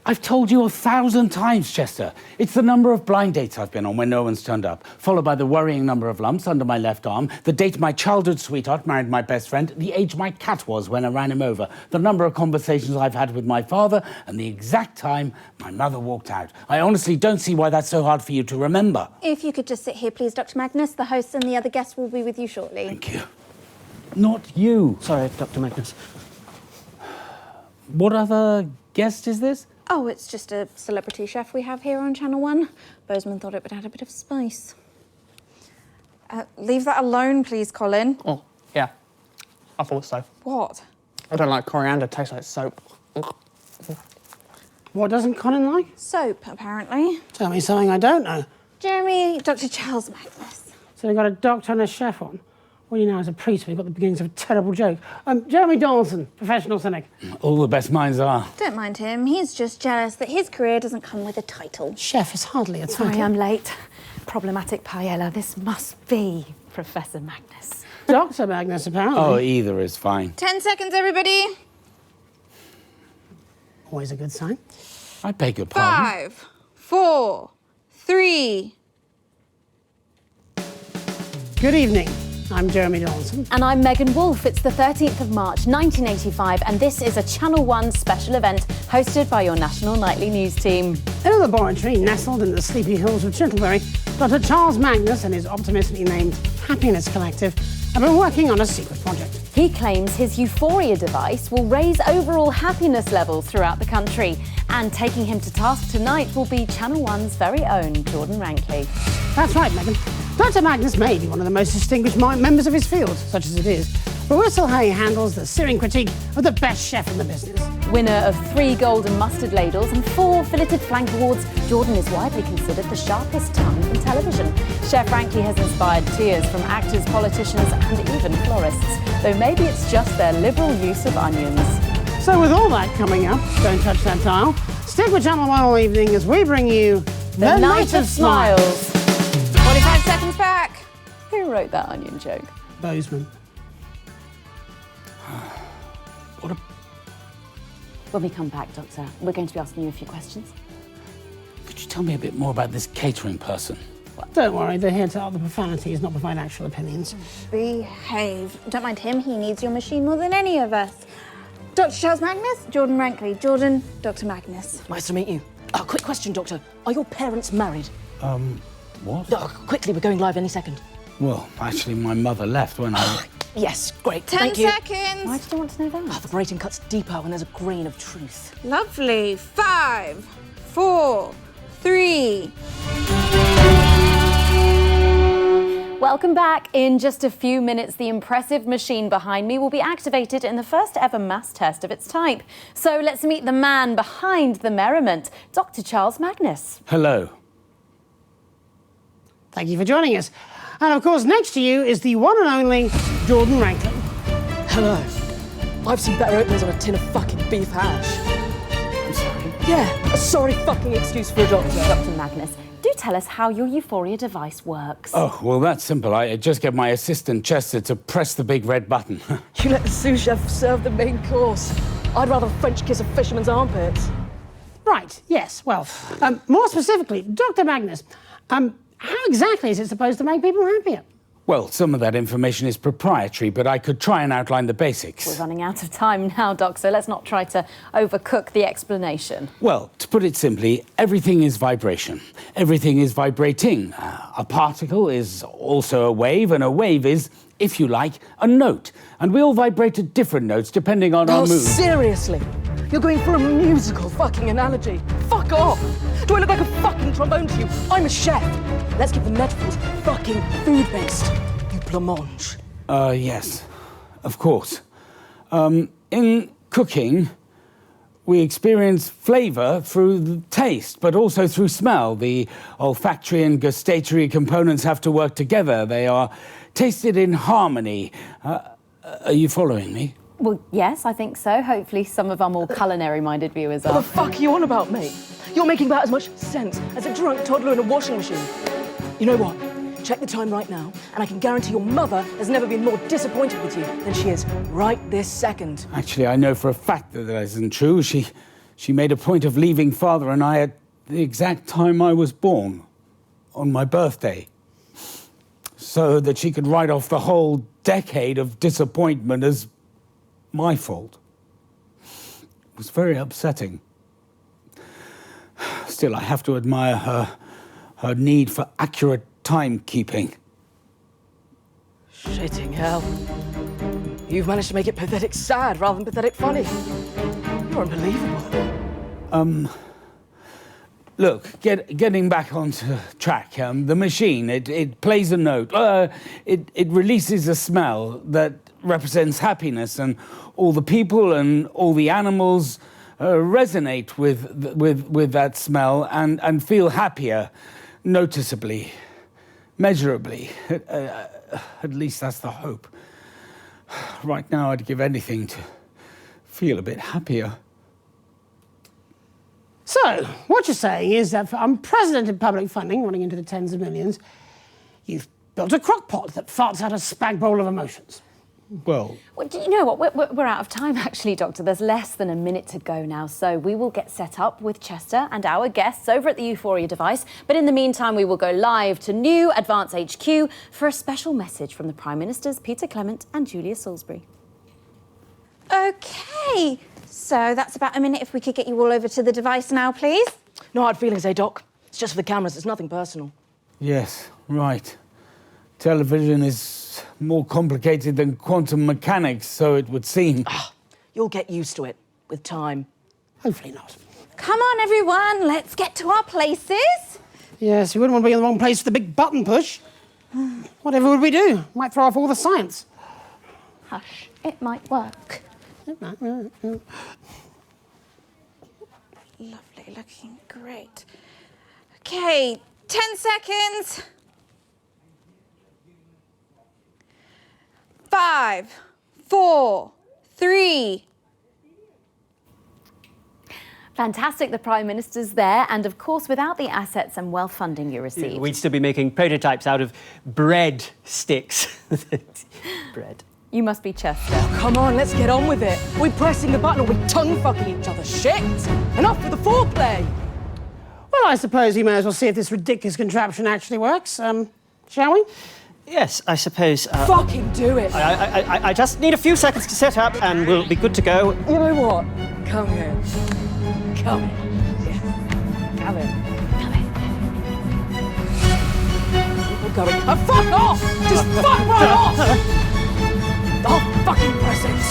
I've told you 1,000 times, Chester. It's the number of blind dates I've been on when no one's turned up, followed by the worrying number of lumps under my left arm, the date my childhood sweetheart married my best friend, the age my cat was when I ran him over, the number of conversations I've had with my father, and the exact time my mother walked out. I honestly don't see why that's so hard for you to remember. If you could just sit here, please, Dr. Magnus. The host and the other guests will be with you shortly. Thank you. Not you. Sorry, Dr. Magnus. What other guest is this? Oh, it's just a celebrity chef we have here on Channel 1. Bozeman thought it would add a bit of spice. Leave that alone, please, Colin. Oh, yeah. I thought so. What? I don't like coriander. It tastes like soap. What doesn't Colin like? Soap, apparently. Tell me something I don't know. Jeremy, Dr. Charles Magnus. So they've got a doctor and a chef on. Well, you know, as a priest, we've got the beginnings of a terrible joke. Jeremy Donaldson, professional cynic. All the best minds are. Don't mind him. He's just jealous that his career doesn't come with a title. Chef is hardly a title. Sorry, I'm late. Problematic paella. This must be Professor Magnus. Dr. Magnus, apparently. Oh, either is fine. 10 seconds, everybody. Always a good sign. I beg your pardon. 5, 4, 3. Good evening. I'm Jeremy Donaldson. And I'm Megan Wolfe. It's the 13th of March, 1985, and this is a Channel 1 special event hosted by your national nightly news team. In a laboratory nestled in the sleepy hills of Chittlebury, Dr. Charles Magnus and his optimistically named Happiness Collective have been working on a secret project. He claims his Euphoria device will raise overall happiness levels throughout the country. And taking him to task tonight will be Channel 1's very own Jordan Rankley. That's right, Megan. Dr. Magnus may be one of the most distinguished members of his field, such as it is, but we'll still how he handles the searing critique of the best chef in the business. Winner of 3 golden mustard ladles and 4 filleted flank awards, Jordan is widely considered the sharpest tongue in television. Chef Rankley has inspired tears from actors, politicians and even florists, though maybe it's just their liberal use of onions. So with all that coming up, don't touch that dial. Stick with Channel 1 all evening as we bring you The Night of Smiles. 45 seconds back. Who wrote that onion joke? Bozeman. What a... When we come back, Doctor, we're going to be asking you a few questions. Could you tell me a bit more about this catering person? Don't worry, they're here to utter profanities, not provide actual opinions. Behave. Don't mind him. He needs your machine more than any of us. Dr. Charles Magnus, Jordan Rankley. Jordan, Dr. Magnus. Nice to meet you. Quick question, Doctor. Are your parents married? What? Quickly, we're going live any second. Well, actually, my mother left when I... Yes, great. 10 Thank you. seconds. Why did you want to know that? The grating cuts deeper when there's a grain of truth. Lovely. 5, 4, 3. Welcome back. In just a few minutes, the impressive machine behind me will be activated in the first ever mass test of its type. So let's meet the man behind the merriment, Dr. Charles Magnus. Hello. Thank you for joining us. And of course, next to you is the one and only Jordan Rankley. Hello. I've seen better openers on a tin of fucking beef hash. I'm sorry. Yeah, a sorry fucking excuse for a doctor. Dr. Magnus, do tell us how your Euphoria device works. Oh, well, that's simple. I just get my assistant, Chester, to press the big red button. You let the sous chef serve the main course. I'd rather French kiss a fisherman's armpits. Right, yes, well, more specifically, Dr. Magnus, how exactly is it supposed to make people happier? Well, some of that information is proprietary, but I could try and outline the basics. We're running out of time now, Doc, so let's not try to overcook the explanation. Well, to put it simply, everything is vibration. Everything is vibrating. A particle is also a wave, and a wave is, if you like, a note. And we all vibrate at different notes depending on our mood. Seriously? You're going for a musical fucking analogy? Fuck off! Do I look like a fucking trombone to you? I'm a chef. Let's keep the metaphors fucking food-based. You blancmange. Yes, of course. In cooking, we experience flavour through the taste, but also through smell. The olfactory and gustatory components have to work together. They are tasted in harmony. Are you following me? Well, yes, I think so. Hopefully some of our more culinary-minded viewers What are. the fuck are you on about, mate? You're making about as much sense as a drunk toddler in a washing machine. You know what? Check the time right now, and I can guarantee your mother has never been more disappointed with you than she is right this second. Actually, I know for a fact that that isn't true. She She made a point of leaving Father and I at the exact time I was born, on my birthday, so that she could write off the whole decade of disappointment as my fault. It was very upsetting. Still, I have to admire her need for accurate timekeeping. Shitting hell. You've managed to make it pathetic sad rather than pathetic funny. You're unbelievable. Look, getting back onto track, the machine, it plays a note. It releases a smell that represents happiness, and all the people and all the animals resonate with that smell and feel happier, noticeably, measurably. At least that's the hope. Right now, I'd give anything to feel a bit happier. So, what you're saying is that for unprecedented public funding running into the tens of millions, you've built a crockpot that farts out a spag bowl of emotions. Well, Do you know what? We're out of time, actually, Doctor. There's less than a minute to go now, so we will get set up with Chester and our guests over at the Euphoria device. But in the meantime, we will go live to New Advance HQ for a special message from the Prime Ministers Peter Clement and Julia Salisbury. Okay, so that's about a minute. If we could get you all over to the device now, please. No hard feelings, eh, Doc? It's just for the cameras, it's nothing personal. yes, right. Television is more complicated than quantum mechanics, so it would seem. You'll get used to it, with time. Hopefully not. Come on, everyone, let's get to our places. Yes, you wouldn't want to be in the wrong place for the big button push. Whatever would we do? Might throw off all the science. Hush, it might work. Lovely, looking great. Okay, 10 seconds. 5, 4, 3. Fantastic, the Prime Minister's there, and of course, without the assets and wealth funding you received. We'd still be making prototypes out of bread sticks. Bread. You must be Chester. Come on, let's get on with it. Are we pressing the button or we tongue-fucking each other? Shit! Enough with the foreplay! Well, I suppose we may as well see if this ridiculous contraption actually works. Shall we? Yes, I suppose. Fucking do it! I just need a few seconds to set up and we'll be good to go. You know what? Come here. Come in. Yeah. Come in. Come in. We're going. Oh, fuck off! Just fuck right off! The whole fucking presence!